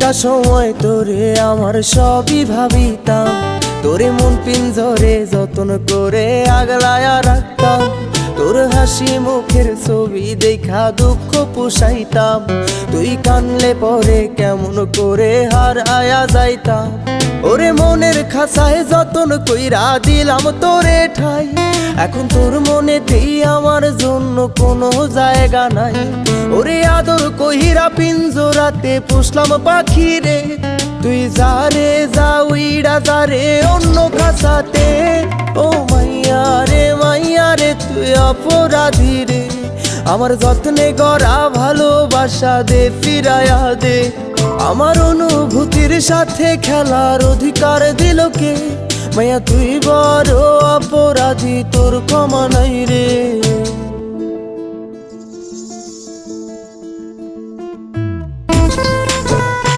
একটা সময় তোরে আমার সবই ভাবিতাম, তোরে মন পিঞ্জরে যতন করে আগলায়া রাখতাম। তোর হাসি মুখের ছবি দেখা দুঃখ পুষাইতাম, তুই কানলে পরে কেমন করে হারায়া যাইতাম। ওরে মনের খাঁচায় যতন কইরা দিলাম তোরে ঠাই, এখন তোর মনেতেই আমার জন্য কোনো জায়গা নাই। ওরে আদর কহিরা পিঞ্জরাতে পুষলাম পাখি রে, তুই যারে যা উইড়া যারে অন্য খাঁচাতে। ও মাইয়া রে তুই অপরাধী রে, আমার যত্নে গড়া ভালোবাসা দে ফিরায়া দে। আমার অনুভূতির সাথে খেলার অধিকার দিল কে? মাইয়া তুই বড় অপরাধী, তোর ক্ষমা নাই রে।